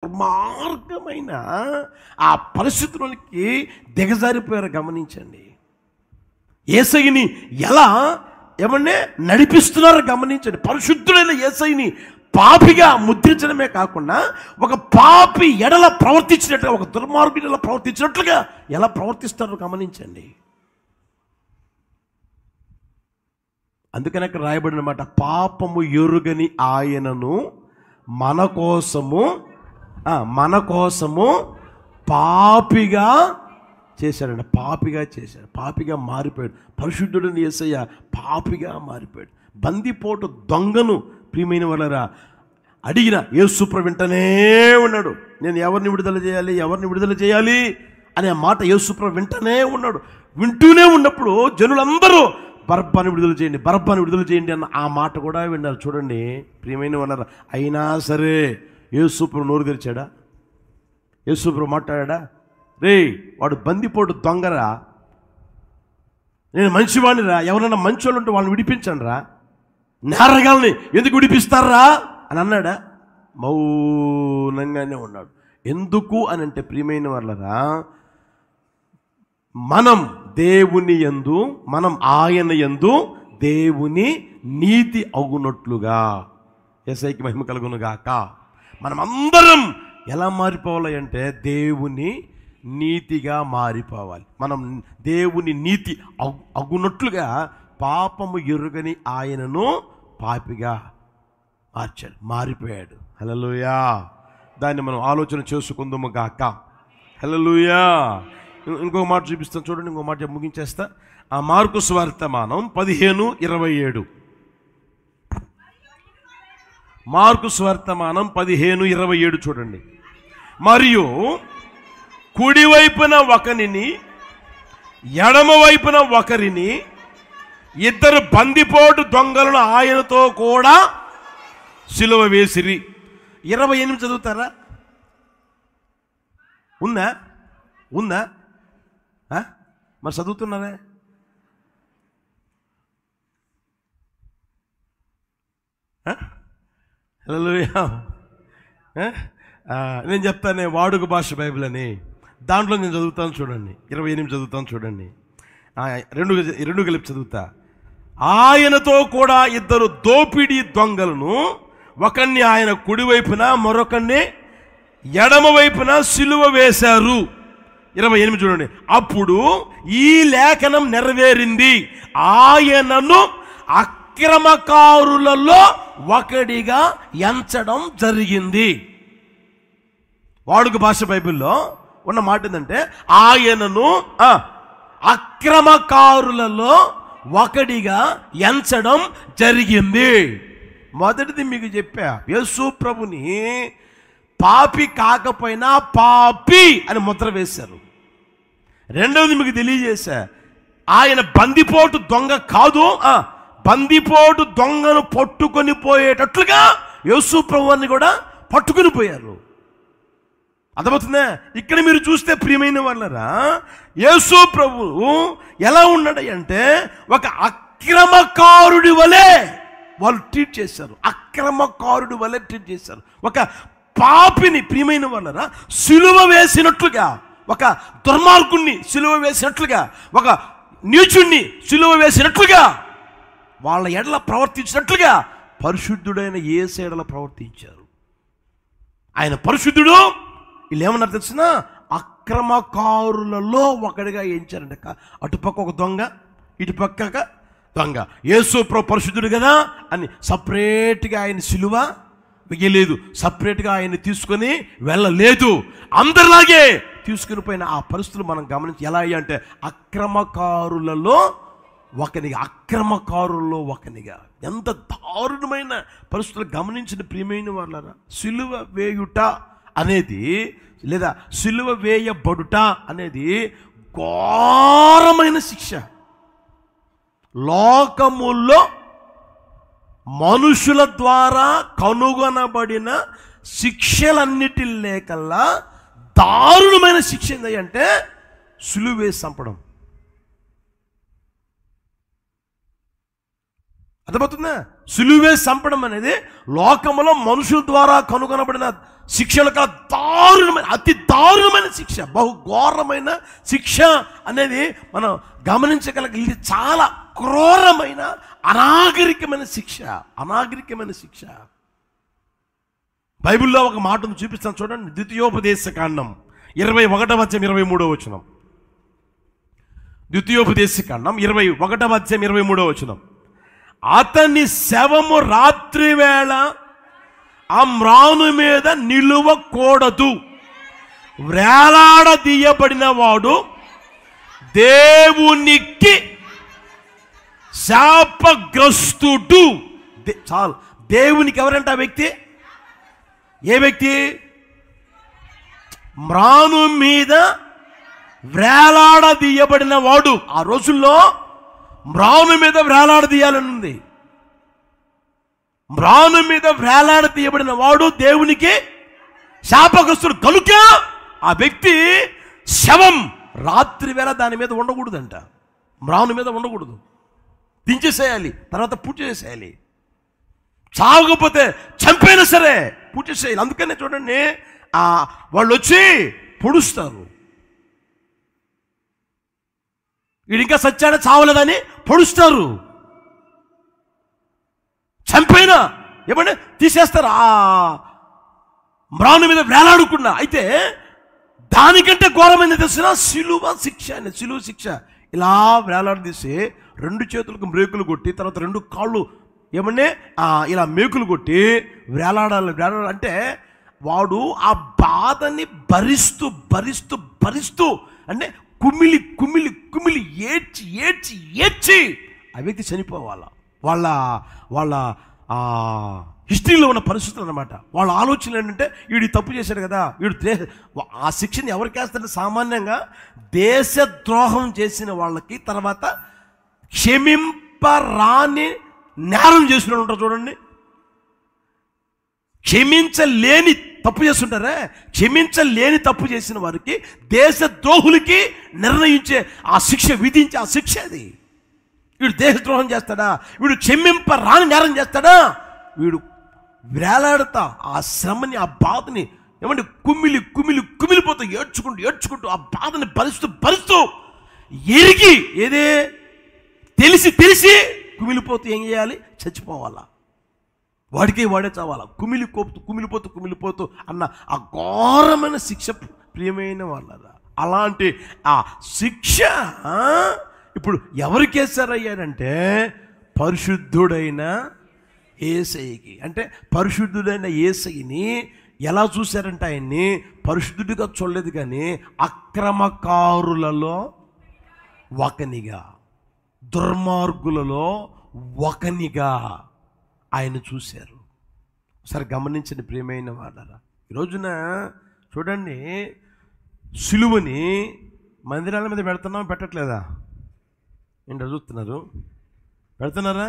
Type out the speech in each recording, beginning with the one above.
దుర్మార్గమైన ఆ పరిస్థితులకి దిగజారిపోయారు. గమనించండి. యేసయ్యని ఎలా ఏమన్నా నడిపిస్తున్నారో గమనించండి. పరిశుద్ధుడైన యేసయ్యని పాపిగా ముద్రించడమే కాకుండా ఒక పాపి ఎడల ప్రవర్తించినట్టుగా, ఒక దుర్మార్గుడు ఎలా ప్రవర్తించినట్లుగా ఎలా ప్రవర్తిస్తారో గమనించండి. అందుకని అక్కడ రాయబడిన మాట, పాపము ఎరుగని ఆయనను మన కోసము పాపిగా చేశాడండి. పాపిగా చేశాడు, పాపిగా మారిపోయాడు. పరిశుద్ధుడిని యేసయ్య పాపిగా మారిపోయాడు. బందిపోటు దొంగను ప్రియమైన వాళ్ళరా అడిగిన యేసుప్రభు వింటనే ఉన్నాడు. నేను ఎవరిని విడుదల చేయాలి అనే మాట యేసుప్రభు వింటనే ఉన్నాడు. వింటూనే ఉన్నప్పుడు జనులందరూ బరబ్బాని విడుదల చేయండి అన్న ఆ మాట కూడా విన్నారు. చూడండి ప్రియమైన వాళ్ళరా, అయినా సరే యేసుప్రభు నోరు తెరిచాడా? యేసుప్రభు మాట్లాడా? రే వాడు బందిపోటు దొంగరా, నేను మంచివాడినిరా, ఎవరైనా మంచోళ్ళు ఉంటే వాళ్ళని విడిపించండి రా, నేరగాల్ని ఎందుకు విడిపిస్తారా అని అన్నాడా? మౌనంగానే ఉన్నాడు. ఎందుకు అని అంటే ప్రియమైన వాళ్ళరా, మనం ఆయన యందు దేవుని నీతి అగునట్లుగా, యేసయ్యకి మహిమ కలుగునుగాక. మనం అందరం ఎలా మారిపోవాలి అంటే దేవుని నీతిగా మారిపోవాలి. మనం దేవుని నీతి అగునట్లుగా పాపము ఎరుగని ఆయనను పాపిగా మారిపోయాడు. హల్లెలూయా. దాన్ని మనం ఆలోచన చేసుకుందాము గాక. హల్లెలూయా. ఇంకో మాట చూపిస్తాను చూడండి, ఇంకో మాట ముగించేస్తా. ఆ మార్కు సువార్తమానం 15:27. మార్కు సువార్తమానం 15:27 చూడండి. మరియు కుడివైపున ఒకరిని ఎడమ వైపున ఒకరిని ఇద్దరు బందిపోటు దొంగలను ఆయనతో కూడా సిలువ వేసిరి. 28 చదువుతారా? ఉందా? మరి చదువుతున్నారా? హల్లెలూయా. నేను చెప్తానే వాడుక భాష బైబిల్ అని, దాంట్లో నేను చదువుతాను చూడండి. 28 చదువుతాను చూడండి. రెండు కలిపి చదువుతా. ఆయనతో కూడా ఇద్దరు దోపిడీ దొంగలను, ఒకరిని ఆయన కుడివైపున మరొకరిని ఎడమ వైపున సిలువ వేశారు. 28 చూడండి. అప్పుడు ఈ లేఖనం నెరవేరింది, ఆయనను అక్రమకారులలో ఒకడిగా ఎంచడం జరిగింది. వాడుక భాష బైబిల్లో ఉన్న మాట ఏంటంటే, ఆయనను అక్రమకారులలో ఒకడిగా ఎంచడం జరిగింది. మొదటిది మీకు చెప్పా, యేసు ప్రభుని పాపి కాకపోయినా పాపి అని ముద్ర వేశారు. రెండవది మీకు తెలియజేశా, ఆయన బందిపోటు దొంగ కాదు, బందిపోటు దొంగను పట్టుకొని పోయేటట్లుగా యేసు ప్రభువుని కూడా పట్టుకొని పోయారు. అర్థమవుతుందా? ఇక్కడ మీరు చూస్తే ప్రియమైన వాళ్ళరా, యేసు ప్రభువు ఎలా ఉన్నాడు అంటే ఒక అక్రమకారుడి వలె వాళ్ళు ట్రీట్ చేశారు. అక్రమకారుడి వలె ట్రీట్ చేశారు. ఒక పాపిని ప్రియమైన వాళ్ళరా సిలువ వేసినట్లుగా, ఒక దుర్మార్గుణ్ణి సిలువ వేసినట్లుగా, ఒక నీచుణ్ణి సిలువ వేసినట్లుగా, వాళ్ళ ఎడల ప్రవర్తించినట్లుగా పరిశుద్ధుడైన యేసు ఎడల ప్రవర్తించారు. ఆయన పరిశుద్ధుడు. వీళ్ళు ఏమన్నారు తెలిసిన? అక్రమకారులలో ఒకడిగా ఎంచారంట. అటుపక్క ఒక దొంగ, ఇటుపక్క దొంగ. యేసు పరిశుద్ధుడు కదా అని సపరేట్గా ఆయన సిలువ వేయలేదు, సపరేట్గా ఆయన్ని తీసుకొని వెళ్ళలేదు. అందరిలాగే తీసుకుని పోయిన ఆ పరిస్థితులు మనం గమనించి ఎలా అయ్యా అంటే అక్రమకారులలో ఒకనిగా. ఎంత దారుణమైన పరిస్థితులు గమనించిన ప్రియమైన వాళ్ళరా. సిలువ వేయుట అనేది లేదా సిలువ వేయబడుట అనేది ఘోరమైన శిక్ష. లోకములో మనుషుల ద్వారా కనుగొనబడిన శిక్షలన్నిటి లేకల్లా దారుణమైన శిక్ష ఏంటంటే సిలువ వేసి చంపడం. అర్థమవుతుందా? సిలువే చంపడం అనేది లోకములో మనుషుల ద్వారా కనుగొనబడిన శిక్షలకు దారుణమైన, అతి దారుణమైన శిక్ష, బహుఘోరమైన శిక్ష అనేది మనం గమనించగలిగి చాలా క్రూరమైన అనాగరికమైన శిక్ష, అనాగరికమైన శిక్ష. బైబిల్లో ఒక మాటను చూపిస్తాను చూడండి. ద్వితీయోపదేశకాండం 21:23. ద్వితీయోపదేశకాండం 21:23. అతని శవము రాత్రి వేళ ఆ మ్రాను మీద నిలువకూడదు, వేలాడదీయబడిన వాడు దేవునికి శాపగ్రస్తుడు. చాలు. దేవునికి ఎవరంట ఆ వ్యక్తి? ఏ వ్యక్తి? మ్రాను మీద వేలాడదీయబడిన వాడు. ఆ రోజుల్లో మ్రాను మీద వేలాడదీయాలని ఉంది. మ్రాను మీద వేలాడదీయబడిన వాడు దేవునికి శాపగ్రస్తుడు కనుక ఆ వ్యక్తి శవం రాత్రి వేళ దాని మీద ఉండకూడదంట, మ్రాను మీద ఉండకూడదు, దించేసేయాలి, తర్వాత పూజ చేసేయాలి. చావకపోతే చంపైనా సరే పూజ చేయాలి. అందుకనే చూడండి, వాళ్ళు వచ్చి పొడుస్తారు. వీడు ఇంకా సచ్చాడా చావలేదని పొడుస్తారు. చంపైనా ఏమంటే తీసేస్తారు ఆ మ్రాను మీద వేలాడుకున్నా. అయితే దానికంటే ఘోరమైన తెలిసిన సిలువ శిక్ష అని. సిలువ శిక్ష ఇలా వేలాడదీసి 2 చేతులకు మేకులు కొట్టి, తర్వాత 2 కాళ్ళు ఏమంటే ఇలా మేకులు కొట్టి వేలాడాలి. అంటే వాడు ఆ బాధని భరిస్తూ భరిస్తూ భరిస్తూ అంటే కుమిలి కుమిలి కుమిలి ఏడ్చి ఏడ్చి ఏడ్చి ఆ వ్యక్తి చనిపోవాలా. వాళ్ళ హిస్టరీలో ఉన్న పరిస్థితులు అన్నమాట. వాళ్ళ ఆలోచనలు ఏంటంటే, వీడు తప్పు చేశాడు కదా, వీడు ఆ శిక్షని ఎవరికి వేస్తారంటే సామాన్యంగా దేశద్రోహం చేసిన వాళ్ళకి, తర్వాత క్షమింపరాని నేరం చేసిన వాళ్ళు ఉంటారు చూడండి. క్షమించలేని తప్పు చేస్తుంటారే, క్షమించలేని తప్పు చేసిన వారికి, దేశద్రోహులకి నిర్ణయించే ఆ శిక్ష, విధించే ఆ శిక్ష అది. వీడు దేశద్రోహం చేస్తాడా, వీడు క్షమింపరాని నేరం చేస్తాడా, వీడు వేలాడుతా ఆ శ్రమని, ఆ బాధని ఏమంటే కుమిలి కుమిలి కుమిలిపోతూ ఏడ్చుకుంటూ ఏడ్చుకుంటూ ఆ బాధని భరిస్తూ భరిస్తూ ఎరిగి, ఏదే తెలిసి తెలిసి కుమిలిపోతూ ఏం చేయాలి? చచ్చిపోవాలా. వాడే చావాలా. కుమిలిపోతూ కుమిలిపోతూ అన్న ఆ ఘోరమైన శిక్ష ప్రియమైన వాళ్ళరా. అలాంటి ఆ శిక్ష ఇప్పుడు ఎవరికి వేశారయ్యారంటే పరిశుద్ధుడైన యేసయ్యకి. అంటే పరిశుద్ధుడైన యేసయ్యని ఎలా చూశారంటే ఆయన్ని పరిశుద్ధుడిగా చూడలేదు, కానీ అక్రమకారులలో ఒకనిగా, దుర్మార్గులలో ఒకనిగా ఆయన చూశారు. ఒకసారి గమనించండి ప్రియమైన వాళ్ళరా. ఈ రోజున చూడండి, సిలువని మందిరాల మీద పెడుతున్నాం, పెట్టట్లేదా? ఏంటో చూస్తున్నారు, పెడుతున్నారా?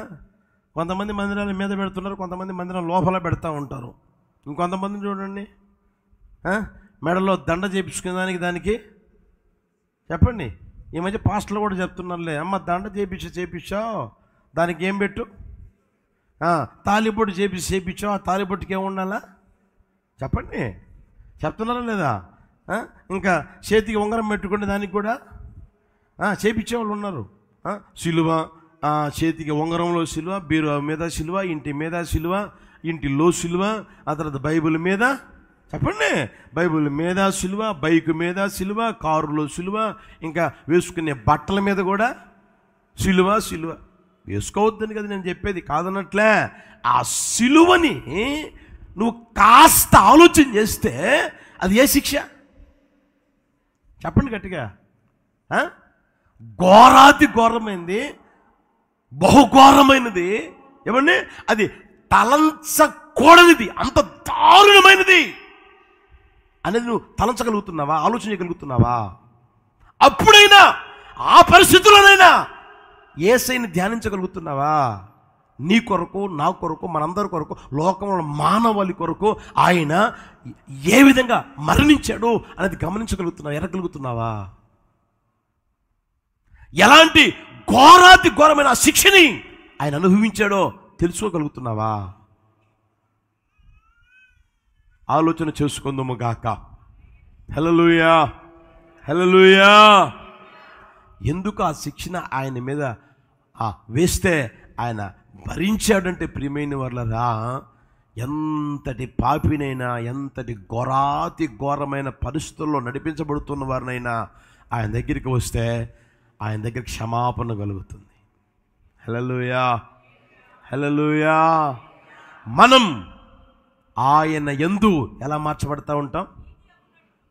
కొంతమంది మందిరాల మీద పెడుతున్నారు, కొంతమంది మందిరం లోపల పెడతా ఉంటారు. ఇంకొంతమంది చూడండి, మెడలో దండ చేయించుకునే దానికి చెప్పండి. ఈ మధ్య పాస్టర్లు కూడా చెప్తున్నారులే, అమ్మ దండ చేయించావు, దానికి ఏం పెట్టు, తాలిబొట్టు చేయించావు, ఆ తాలిబొట్టుకి ఏమి ఉండాలా చెప్పండి, చెప్తున్నారా లేదా? ఇంకా చేతికి ఉంగరం పెట్టుకునే దానికి కూడా చేయించేవాళ్ళు ఉన్నారు. సిలువ, చేతికి ఉంగరంలో సిలువ, బీరు మీద సిలువ, ఇంటి మీద సిలువ, ఇంటిలో సిలువ, ఆ తర్వాత బైబిల్ మీద చెప్పండి, బైబిల్ మీద సిలువ, బైక్ మీద సిలువ, కారులో సిలువ, ఇంకా వేసుకునే బట్టల మీద కూడా సిలువ. సిలువ వేసుకోవద్దని కదా నేను చెప్పేది, కాదన్నట్లే. ఆ సిలువని నువ్వు కాస్త ఆలోచన చేస్తే అది ఏ శిక్ష చెప్పండి గట్టిగా? ఘోరాతి ఘోరమైనది, బహుఘోరమైనది. ఏమండి? అది తలంచకూడనిది, అంత దారుణమైనది అనేది నువ్వు తలంచగలుగుతున్నావా? ఆలోచించగలుగుతున్నావా? అప్పుడైనా ఆ పరిస్థితుల్లోనైనా యేసయ్యని ధ్యానించగలుగుతున్నావా? నీ కొరకు, నా కొరకు, మనందరి కొరకు, లోకంలో మానవాళి కొరకు ఆయన ఏ విధంగా మరణించాడు అనేది గమనించగలుగుతున్నావా? ఎరగలుగుతున్నావా? ఎలాంటి ఘోరాతి ఘోరమైన శిక్షని ఆయన అనుభవించాడో తెలుసుకోగలుగుతున్నావా? ఆలోచన చేసుకుందాము గాక. హల్లెలూయా, హల్లెలూయా. ఎందుకు ఆ శిక్షణ ఆయన మీద వేస్తే ఆయన భరించాడంటే ప్రియమైన వాళ్ళరా, ఎంతటి పాపినైనా, ఎంతటి ఘోరమైన పరిస్థితుల్లో నడిపించబడుతున్న వారినైనా ఆయన దగ్గరికి వస్తే ఆయన దగ్గర క్షమాపణ కలుగుతుంది. హల్లెలూయా, హల్లెలూయా. మనం ఆయన యందు ఎలా మార్చబడతా ఉంటాం?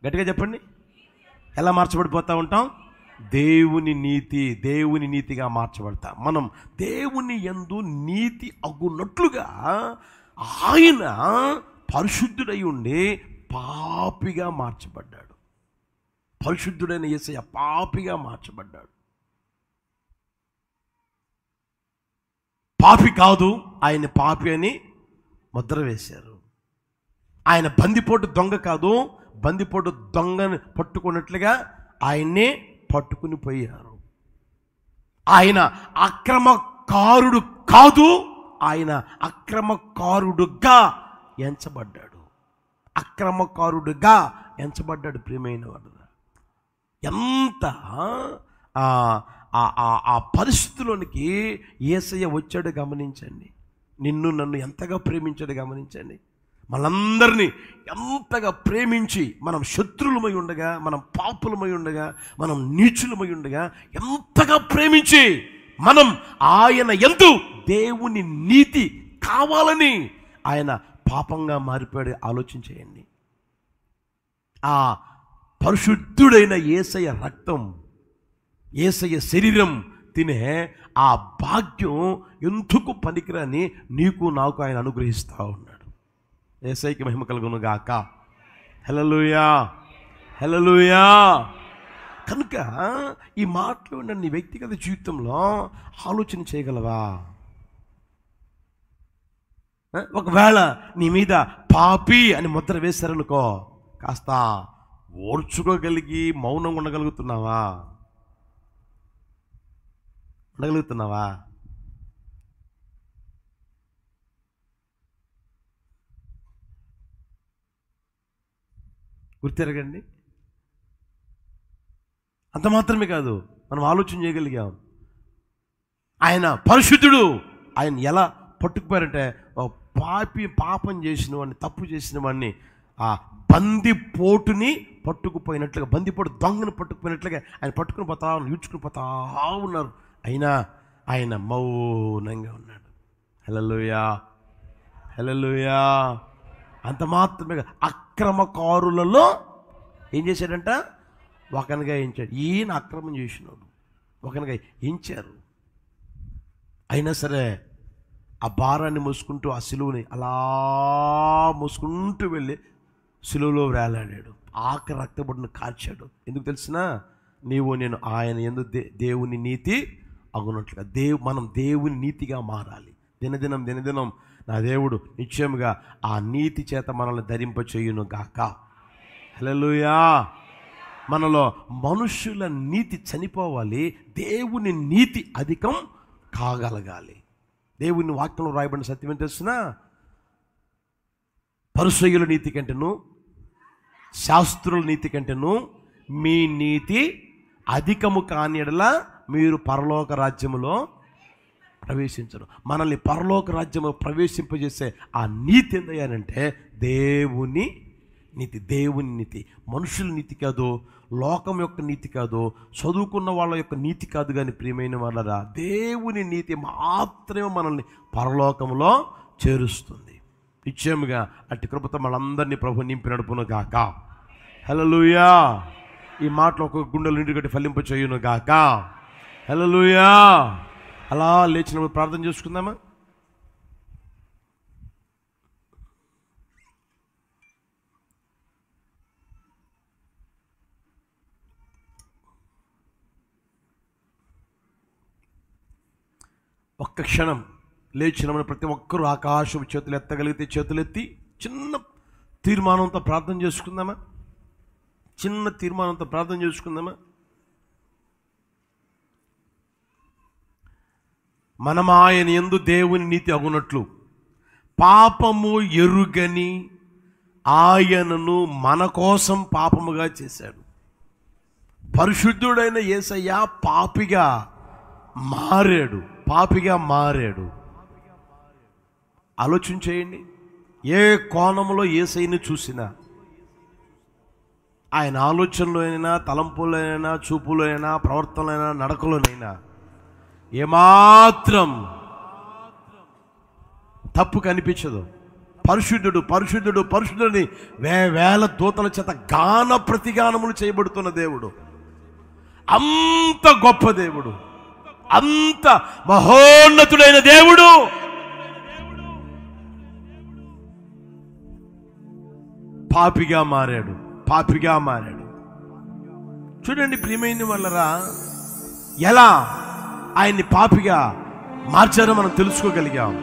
గట్టిగా చెప్పండి. ఎలా మార్చబడిపోతూ ఉంటాం? దేవుని నీతిగా మార్చబడతాం. మనం దేవుని యందు నీతి అగునట్లుగా ఆయన పరిశుద్ధుడై ఉండి పాపిగా మార్చబడ్డాడు. పరిశుద్ధుడైన యేసయ్య పాపిగా మార్చబడ్డాడు. పాపి కాదు, ఆయన పాపి అని ముద్ర వేశారు. ఆయన బందిపోటు దొంగ కాదు, బందిపోటు దొంగని పట్టుకున్నట్లుగా ఆయన్నే పట్టుకుని పోయారు. ఆయన అక్రమకారుడు కాదు, ఆయన అక్రమకారుడుగా ఎంచబడ్డాడు. అక్రమకారుడుగా ఎంచబడ్డాడు. ప్రియమైన వాడు, ఎంత ఆ పరిస్థితిలోనికి యేసయ్య వచ్చాడు గమనించండి. నిన్ను నన్ను ఎంతగా ప్రేమించాడు గమనించండి. మనందరినీ ఎంతగా ప్రేమించి, మనం శత్రులమై ఉండగా, మనం పాపులమై ఉండగా, మనం నీచులమై ఉండగా ఎంతగా ప్రేమించి మనం ఆయన యందు దేవుని నీతి కావాలని ఆయన పాపంగా మారిపోయాడు. ఆలోచించేయండి. ఆ పరిశుద్ధుడైన యేసయ్య రక్తం, యేసయ్య శరీరం తినే ఆ భాగ్యం ఎందుకు పనికిరాని నీకు నాకు ఆయన అనుగ్రహిస్తూ ఉన్నాడు. యేసయ్యకి మహిమ కలుగును గాక. హల్లెలూయా, హల్లెలూయా. కనుక ఈ మాటలు నీ వ్యక్తిగత జీవితంలో ఆలోచన చేయగలవా? ఒకవేళ నీ మీద పాపి అని ముద్ర వేశారనుకో, కాస్త ఓర్చుకోగలిగి మౌనంగా ఉండగలుగుతున్నావా? ఉండగలుగుతున్నావా? గుర్తెరగండి. అంత మాత్రమే కాదు, మనం ఆలోచన చేయగలిగాం. ఆయన పరిశుద్ధుడు. ఆయన ఎలా పట్టుకుపోయారంటే, పాపం చేసిన వాడిని, తప్పు చేసిన వాడిని ఆ బందిపోటుని పట్టుకుపోయినట్లుగా, బందిపోటు దొంగను పట్టుకుపోయినట్లుగా ఆయన పట్టుకుని పోతా ఉన్నారు, ఈడ్చుకుని పోతా ఉన్నారు. అయినా ఆయన మౌనంగా ఉన్నాడు. హల్లెలూయా, హల్లెలూయా. అంత మాత్రమే కాదు, అక్రమకారులలో ఏం చేశాడంట? ఒకనిగా ఎంచాడు. ఈయన అక్రమం చేసినాడు, ఒకనిగా ఎంచారు. అయినా సరే ఆ భారాన్ని మోసుకుంటూ, ఆ సిలువని అలా మోసుకుంటూ వెళ్ళి సిలువలో వేలాడాడు. ఆఖరి రక్తబొట్టును కార్చాడు. ఎందుకు తెలిసినా? నీవు నేను ఆయన యందు దేవుని నీతి అగునట్లుగా. మనం దేవుని నీతిగా మారాలి. దినదినం నా దేవుడు నిశ్చయముగా ఆ నీతి చేత మనల్ని ధరింప చేయును గాక. హల్లెలూయా. మనలో మనుషుల నీతి చనిపోవాలి, దేవుని నీతి అధికం కాగలగాలి. దేవుని వాక్యంలో రాయబడిన సత్యం ఏం తెలుసునా? పరిసయ్యుల నీతి కంటేను, శాస్త్రుల నీతి కంటేను మీ నీతి అధికము కాని యెడల మీరు పరలోక రాజ్యములో ప్రవేశించరు. మనల్ని పరలోక రాజ్యము ప్రవేశింపజేసే ఆ నీతి ఏందయ్యానంటే దేవుని నీతి. దేవుని నీతి మనుషుల నీతి కాదు, లోకం యొక్క నీతి కాదు, చదువుకున్న వాళ్ళ యొక్క నీతి కాదు. కానీ ప్రియమైన వాళ్ళరా, దేవుని నీతి మాత్రమే మనల్ని పరలోకంలో చేరుస్తుంది. నిశ్చయముగా అట్టి కృపతో మనందరినీ ప్రభు నింపి నడుపును గాక. హల్లెలూయా. ఈ మాటలు ఒక గుండెలు నిండి కట్టి ఫలింప చేయును గాక. హల్లెలూయా. అలా లేచినప్పుడు ప్రార్థన చేసుకుందామా? ఒక్క క్షణం లేచినప్పుడు ప్రతి ఒక్కరూ ఆకాశం చేతులు ఎత్తగలిగితే చేతులెత్తి చిన్న తీర్మానంతో ప్రార్థన చేసుకుందామా? చిన్న తీర్మానంతో ప్రార్థన చేసుకుందామా? మనం ఆయన యందు దేవుని నీతి అగునట్లు పాపము ఎరుగని ఆయనను మన కోసం పాపముగా చేశాడు. పరిశుద్ధుడైన యేసయ్య పాపిగా మారాడు. ఆలోచన చేయండి. ఏ కోణంలో యేసయ్యని చూసినా, ఆయన ఆలోచనలోనైనా, తలంపులోనైనా, చూపులోనైనా, ప్రవర్తనలోనైనా, నడకలోనైనా ఏమాత్రం తప్పు కనిపించదు. పరిశుద్ధుడని వేల దూతల చేత గాన ప్రతిగానములు చేయబడుతున్న దేవుడు, అంత గొప్ప దేవుడు, అంత మహోన్నతుడైన దేవుడు పాపిగా మారాడు. చూడండి ప్రియమైన వాళ్ళరా, ఎలా ఆయన్ని పాపిగా మార్చారో మనం తెలుసుకోగలిగాం.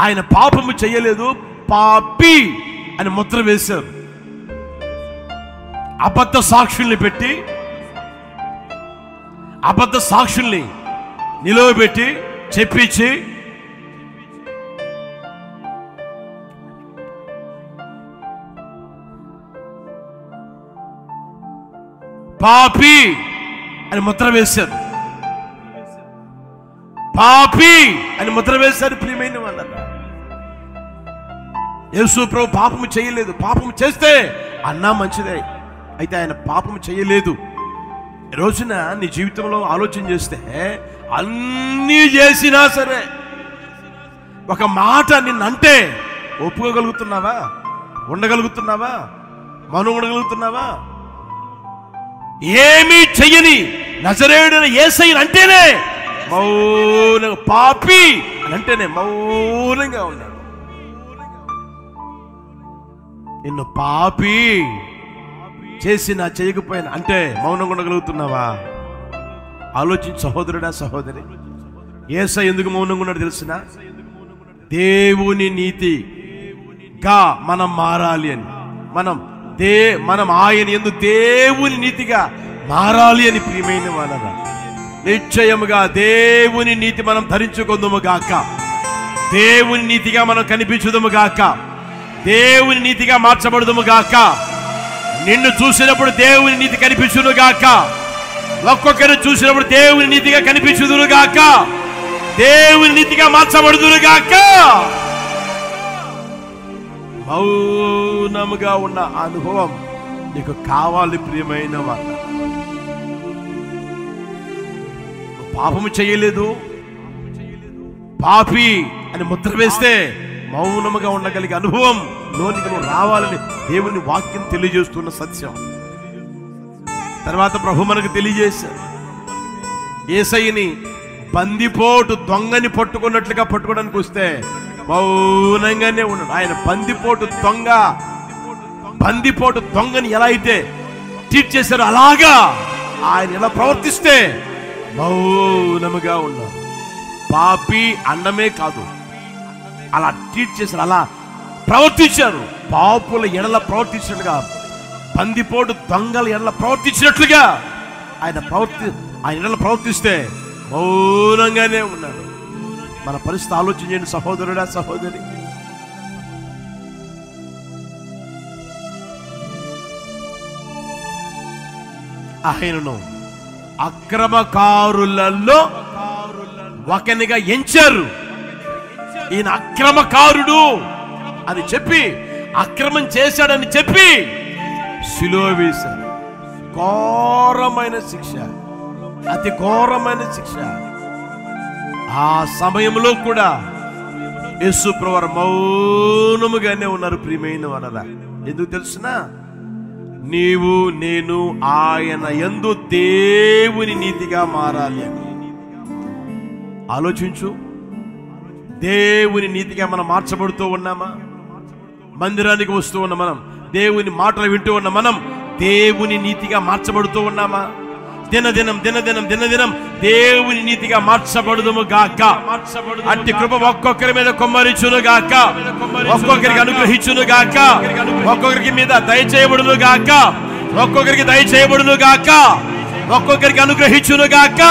ఆయన పాపము చేయలేదు, పాపి అని ముద్ర వేశారు. అబద్ధ సాక్షుల్ని నిలవబెట్టి చెప్పించి పాపి అని ముద్ర వేశారు. ప్రియమైన వాళ్ళరా, యేసు ప్రభు పాపము చేయలేదు. పాపము చేస్తే అన్నా మంచిదే, అయితే ఆయన పాపము చేయలేదు. ఈ రోజున నీ జీవితంలో ఆలోచన చేస్తే అన్నీ చేసినా సరే ఒక మాట నిన్నంటే ఒప్పుకోగలుగుతున్నావా? ఉండగలుగుతున్నావా? మౌనం ఉండగలుగుతున్నావా? ఏమీ చెయ్యని నజరేయుడైన యేసయ్యను అంటేనే మౌనంగా, పాపి అని అంటేనే మౌనంగా ఉన్నాడు. నిన్ను పాపి చేసినా చేయకపోయినా అంటే మౌనంగా ఉండగలుగుతున్నావా? ఆలోచించి సహోదరుడా, సహోదరి, యేసయ్య ఎందుకు మౌనంగా ఉన్నాడు తెలిసిన? దేవుని నీతిగా మనం మారాలి అని, మనం ఆయన యందు దేవుని నీతిగా మారాలి అని. ప్రియమైన వాళ్ళరా, నిశ్చయముగా దేవుని నీతి మనం ధరించుకుందుము గాక, దేవుని నీతిగా మనం కనిపించుదుము గాక, దేవుని నీతిగా మార్చబడుదుము గాక. నిన్ను చూసినప్పుడు దేవుని నీతి కనిపించును గాక, ఒక్కొక్కరు చూసినప్పుడు దేవుని నీతిగా కనిపించుదును గాక, దేవుని నీతిగా మార్చబడుదును గాక. మౌనముగా ఉన్న అనుభవం నీకు కావాలి ప్రియమైన వాళ్ళ. పాపము చేయలేదు, పాపి అని ముద్ర వేస్తే మౌనముగా ఉండగలిగే అనుభవం లోనికి నువ్వు రావాలని దేవుని వాక్యం తెలియజేస్తున్న సత్యం. తర్వాత ప్రభు మనకు తెలియజేశారు, యేసయ్యని బందిపోటు దొంగని పట్టుకున్నట్లుగా పట్టుకోవడానికి వస్తే మౌనంగానే ఉన్నాడు. ఆయన బందిపోటు దొంగని ఎలా అయితే ట్రీట్ చేశారో అలాగా ఆయన ఎలా ప్రవర్తిస్తే మౌనముగా ఉన్నారు. పాపి అన్నమే కాదు, అలా ట్రీట్ చేశారు, అలా ప్రవర్తించారు. పాపుల ఎడల ప్రవర్తించినట్లుగా, బందిపోటు దొంగల ఎడల ప్రవర్తించినట్లుగా ఆయన ఎడల ప్రవర్తిస్తే మౌనంగానే ఉన్నాడు. మన పరిస్థితి ఆలోచన చేయండి సహోదరుడా, సహోదరి. ఆయనను అక్రమకారులలో ఒకనిగా ఎంచారు. ఈయన అక్రమకారుడు అని చెప్పి, అక్రమం చేశాడని చెప్పి సిలువ వేశారు. ఘోరమైన శిక్ష, అతి ఘోరమైన శిక్ష. ఆ సమయంలో కూడా యేసు ప్రభువు మౌనముగానే ఉన్నారు. ప్రియమైన వారరా, ఎందుకు తెలుసునా? నీవు నేను ఆయన యందు దేవుని నీతిగా మారాలి అని ఆలోచించు. దేవుని నీతిగా మనం మార్చబడుతూ ఉన్నామా? మందిరానికి వస్తూ ఉన్న మనం, దేవుని మాటలు వింటూ ఉన్న మనం దేవుని నీతిగా మార్చబడుతూ ఉన్నామా? దినదినం దేవుని నీతిగా మార్చబడుదుము గాక. అట్టి కృప ఒక్కొక్కరి మీద కొమ్మరించును గాక, ఒక్కొక్కరికి అనుగ్రహించును గాక, ఒక్కొక్కరికి మీద దయచేయబడును గాక, ఒక్కొక్కరికి దయచేయబడును గాక, ఒక్కొక్కరికి అనుగ్రహించును గాక.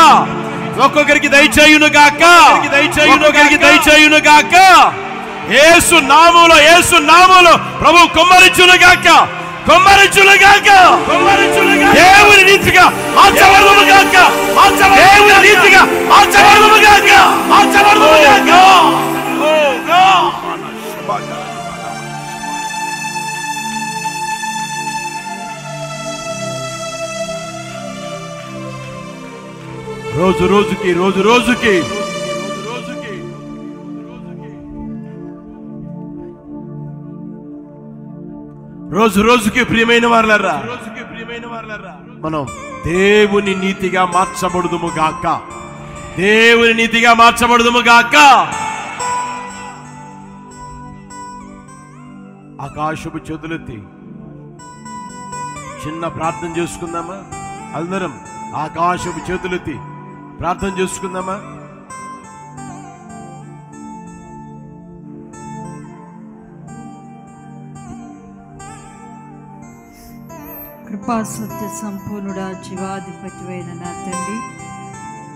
ఒక్కొక్కరికి దయచేయును గాక, ఒక్కొక్కరికి దయచేయును గాక. యేసు నామములో ప్రభు కుమ్మరించును గాక, కుమ్మరించును గాక. దేవుని నీతిగా మార్చబడును గాక, దేవుని నీతిగా మార్చబడును గాక, మార్చబడును గాక. రోజు రోజుకి ప్రియమైన వారలారా, మనం దేవుని నీతిగా మార్చబడుదుము గాక, దేవుని నీతిగా మార్చబడుదుము గాక. ఆకాశపు చేతులెత్తి చిన్న ప్రార్థన చేసుకుందామా? అందరం ఆకాశపు చేతులెత్తి ప్రార్థన చేసుకుందామా? కృపా సత్య సంపూర్ణుడా, జీవాధిపతివైన నా తండ్రి,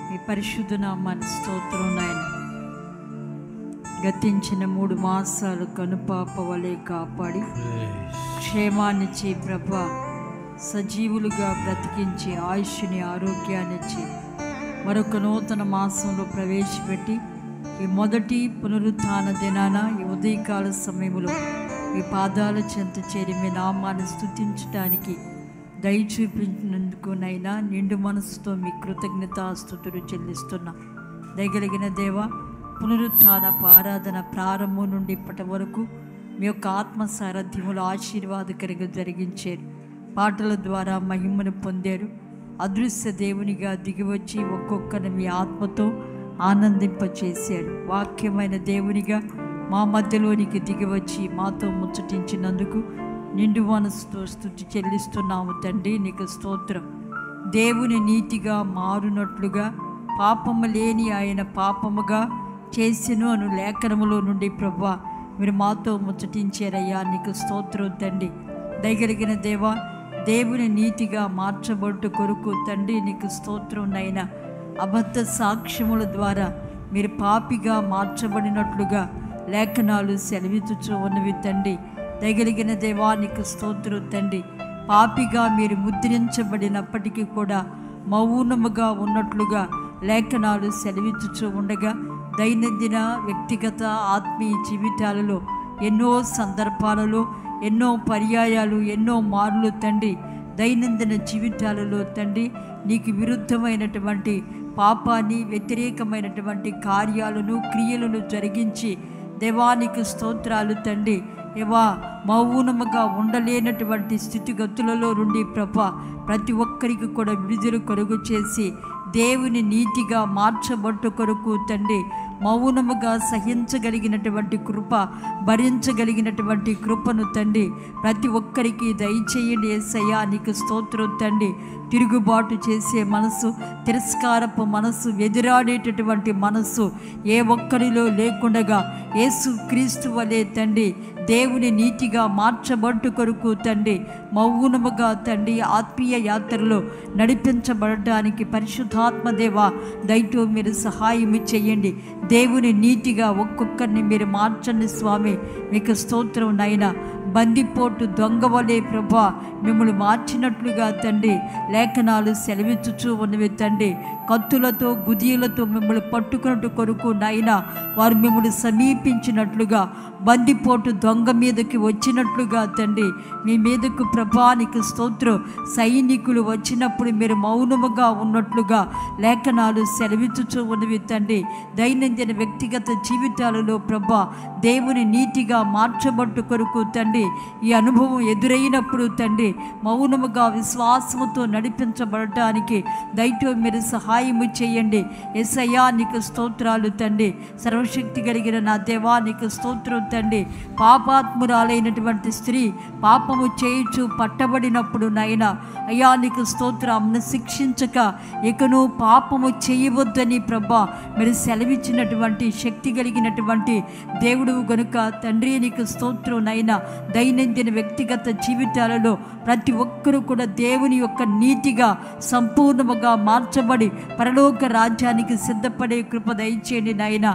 మీ పరిశుద్ధ నామాన్ని స్తోత్రం నాయన. గతించిన 3 మాసాలు కనుపాప వలె కాపాడి క్షేమాన్నిచ్చి ప్రభా, సజీవులుగా బ్రతికించి ఆయుష్ని ఆరోగ్యాన్నిచ్చి మరొక నూతన మాసంలో ప్రవేశపెట్టి ఈ మొదటి పునరుత్థాన దినాన ఈ ఉదయకాల సమయంలో మీ పాదాల చెంత చేరి మీ నామాన్ని స్తుతించడానికి దయ చూపించినందుకు నైనా నిండు మనసుతో మీ కృతజ్ఞతాస్తుతులు చెల్లిస్తున్నా. దయగలిగిన దేవ, పునరుత్థాన ఆరాధన ప్రారంభం నుండి ఇప్పటి వరకు మీ యొక్క ఆత్మ సారథ్యములు ఆశీర్వాదకరంగా జరిగించారు. పాటల ద్వారా మహిమను పొందారు. అదృశ్య దేవునిగా దిగివచ్చి ఒక్కొక్కరిని మీ ఆత్మతో ఆనందింపచేశారు. వాక్యమైన దేవునిగా మా మధ్యలోనికి దిగివచ్చి మాతో ముచ్చటించినందుకు నిండు మనసుతో స్తుతి చెల్లిస్తున్నాము తండ్రి, నీకు స్తోత్రం. దేవుని నీతిగా మారునట్లుగా పాపము లేని ఆయన పాపముగా చేసెను అను లేఖనములో నుండి ప్రభువా మీరు మాతో ముచ్చటించారయ్యా, నీకు స్తోత్రం తండ్రి. దయగలిగిన దేవా, దేవుని నీతిగా మార్చబట్టు కొరకు తండ్రి నీకు స్తోత్రం నైనా. అబద్ధ సాక్ష్యముల ద్వారా మీరు పాపిగా మార్చబడినట్లుగా లేఖనాలు సెలవిచ్చుచూ ఉన్నవి తండ్రి. దయగలిగిన దేవా, నీకు స్తోత్రం తండ్రి. పాపిగా మీరు ముద్రించబడినప్పటికీ కూడా మౌనముగా ఉన్నట్లుగా లేఖనాలు సెలవిచ్చుచూ ఉండగా దైనందిన వ్యక్తిగత ఆత్మీయ జీవితాలలో ఎన్నో సందర్భాలలో ఎన్నో పర్యాయాలు ఎన్నో మార్లు తండ్రి దైనందిన జీవితాలలో తండ్రి నీకు విరుద్ధమైనటువంటి పాపాన్ని వ్యతిరేకమైనటువంటి కార్యాలను క్రియలను జరిగించి దేవానికి స్తోత్రాలు తండ్రి. ఏవా మౌనముగా ఉండలేనటువంటి స్థితిగతులలో నుండి ప్రభా ప్రతి ఒక్కరికి కూడా విడుదల కొరకు చేసి దేవుని నీతిగా మార్చబట్టు కొరకు తండ్రి మౌనముగా సహించగలిగినటువంటి కృప, భరించగలిగినటువంటి కృపను తండ్రి ప్రతి ఒక్కరికి దయచేయండి యేసయ్యా, నీకు స్తోత్రం తండ్రి. తిరుగుబాటు చేసే మనసు, తిరస్కారపు మనసు, ఎదురాడేటటువంటి మనసు ఏ ఒక్కరిలో లేకుండగా యేసు క్రీస్తు వలె తండ్రి దేవుని నీతిగా మార్చబట్టు కొరకు తండ్రి మౌనముగా తండ్రి ఆత్మీయ యాత్రలో నడిపించబడటానికి పరిశుద్ధాత్మదేవ దయతో మీరు సహాయం చేయండి. దేవుని నీతిగా ఒక్కొక్కరిని మీరు మార్చండి స్వామి, మీకు స్తోత్రం నాయన. బందిపోటు దొంగ వలె ప్రభా మిమ్మల్ని మార్చినట్లుగా తండ్రి లేఖనాలు సెలవిచ్చుచూ ఉన్నవి తండ్రి. కత్తులతో గుదియలతో మిమ్మల్ని పట్టుకున్నట్టు కొరకు నాయన వారు మిమ్మల్ని సమీపించినట్లుగా బందిపోటు దొంగ మీదకి వచ్చినట్లుగా తండ్రి మీ మీదకు ప్రభానికి స్తోత్రం. సైనికులు వచ్చినప్పుడు మీరు మౌనముగా ఉన్నట్లుగా లేఖనాలు సెలవిచ్చుచూ ఉన్నవి తండ్రి. దైనందిన వ్యక్తిగత జీవితాలలో ప్రభా దేవుని నీతిగా మార్చబట్టు కొరకు తండ్రి ఈ అనుభవం ఎదురైనప్పుడు తండ్రి మౌనముగా విశ్వాసముతో నడిపించబడటానికి దయతో మీరు సహాయము చేయండి. యేసయ్యా నీకు స్తోత్రాలు తండ్రి. సర్వశక్తి కలిగిన నా దేవా నీకు స్తోత్రం తండ్రి. పాపాత్మురాలైనటువంటి స్త్రీ పాపము చేయుచు పట్టబడినప్పుడు నాయన అయ్యా నీకు స్తోత్రం శిక్షించక ఇకను పాపము చేయవద్దని ప్రభా మీరు సెలవిచ్చినటువంటి శక్తి కలిగినటువంటి దేవుడు గనుక తండ్రి నీకు స్తోత్రం నైనా దైనందిన వ్యక్తిగత జీవితాలలో ప్రతి ఒక్కరూ కూడా దేవుని యొక్క నీతిగా సంపూర్ణముగా మార్చబడి పరలోక రాజ్యానికి సిద్ధపడే కృప దయచేయండి నాయన.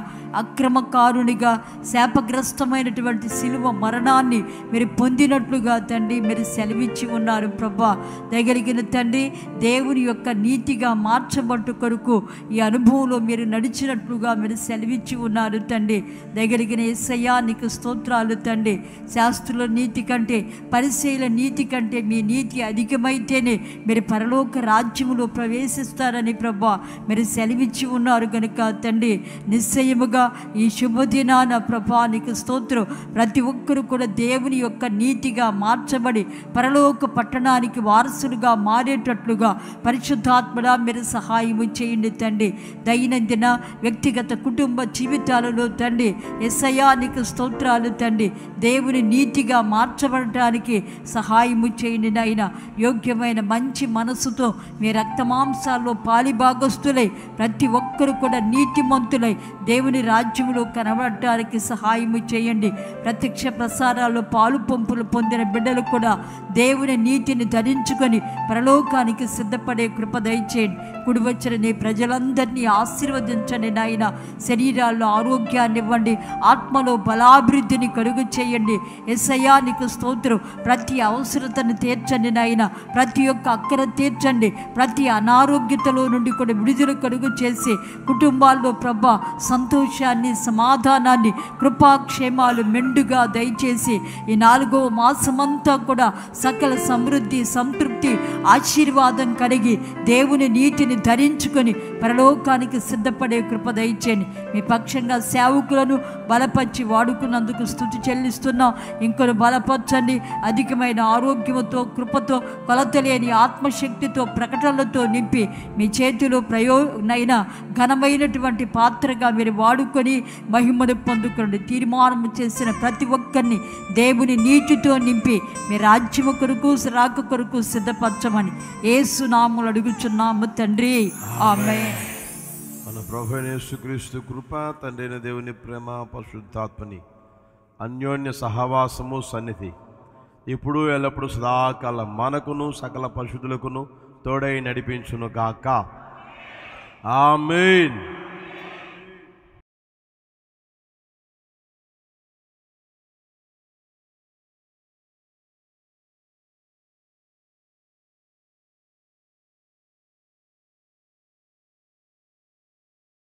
అక్రమకారునిగా శాపగ్రస్తమైనటువంటి శిలువ మరణాన్ని మీరు పొందినట్లుగా తండ్రి మీరు సెలవిచ్చి ఉన్నారు ప్రభా. దయగలిగిన తండ్రి దేవుని యొక్క నీతిగా మార్చబట్టు కొరకు ఈ అనుభవంలో మీరు నడిచినట్లుగా మీరు సెలవిచ్చి ఉన్నారు తండ్రి. దయగలిగిన యేసయ్యా నీకు స్తోత్రాలు తండ్రి. శాస్త్రుల నీతి కంటే పరిసయ్యుల నీతి కంటే మీ నీతి అధికమైతేనే మీరు పరలోక రాజ్యములో ప్రవేశిస్తారని ప్రభా మీరు సెలవిచ్చి ఉన్నారు కనుక తండ్రి నిశ్చయముగా ఈ శుభదినాన ప్రభా నీకు స్తోత్రం. ప్రతి ఒక్కరు కూడా దేవుని యొక్క నీతిగా మార్చబడి పరలోక పట్టణానికి వారసులుగా మారేటట్లుగా పరిశుద్ధాత్మడా మీరు సహాయము చేయండి తండ్రి. దైనందిన వ్యక్తిగత కుటుంబ జీవితాలలో తండ్రి యేసయ్యా నీకు స్తోత్రాలు తండ్రి. దేవుని నీతిగా మార్చబడటానికి సహాయము చేయండి నాయన. యోగ్యమైన మంచి మనసుతో మీ రక్తమాంసాల్లో పాలిభాగస్తులై ప్రతి ఒక్కరు కూడా నీతిమంతులై దేవుని రాజ్యములో కనబడటానికి సహాయము చేయండి. ప్రత్యక్ష ప్రసారాల్లో పాలు పంపులు పొందిన బిడ్డలు కూడా దేవుని నీతిని ధరించుకొని పరలోకానికి సిద్ధపడే కృప దయచేయండి. కుడి వచ్చిన నీ ప్రజలందరినీ ఆశీర్వదించండి నాయన. శరీరాల్లో ఆరోగ్యాన్ని ఇవ్వండి, ఆత్మలో బలాభివృద్ధిని కలుగు చేయండి. యేసయ్యా నీకు స్తోత్రం. ప్రతి అవసరతను తీర్చండి నాయన. ప్రతి ఒక్క అక్కర తీర్చండి. ప్రతి అనారోగ్యతలో నుండి కూడా విడుదల కలుగు చేసి కుటుంబాల్లో ప్రభా సంతోషాన్ని సమాధానాన్ని కృపాక్షేమాలు మెండుగా దయచేసి ఈ 4వ మాసమంతా కూడా సకల సమృద్ధి సంతృప్తి ఆశీర్వాదం కలిగి దేవుని నీతిని ధరించుకొని పరలోకానికి సిద్ధపడే కృప దయచేయండి. మీ పక్షంగా సేవకులను బలపరిచి వాడుకున్నందుకు స్తుతి చెల్లిస్తున్నాం. ఇంకొను బలపరచండి. అధికమైన ఆరోగ్యముతో కృపతో కొలతలేని ఆత్మశక్తితో ప్రకటనలతో నింపి మీ చేతిలో నైనా ఘనమైనటువంటి పాత్రగా మీరు వాడుకొని మహిమను పొందుకోండి. తీర్మానం చేసిన ప్రతి ఒక్కరిని దేవుని నీతితో నింపి మీ రాజ్యము కొరకు రాక కొరకు సిద్ధపరచమని యేసు నామములో అడుగుచున్నాము తండ్రి. ఆమేన్. మన ప్రభువైన యేసుక్రీస్తు కృప, తండ్రైన దేవుని ప్రేమ, పరిశుద్ధాత్మని అన్యోన్య సహవాసము సన్నిధి ఇప్పుడు ఎల్లప్పుడు సదాకాలం మనకును సకల పరిశుద్ధులకును తోడై నడిపించును గాక. ఆమేన్.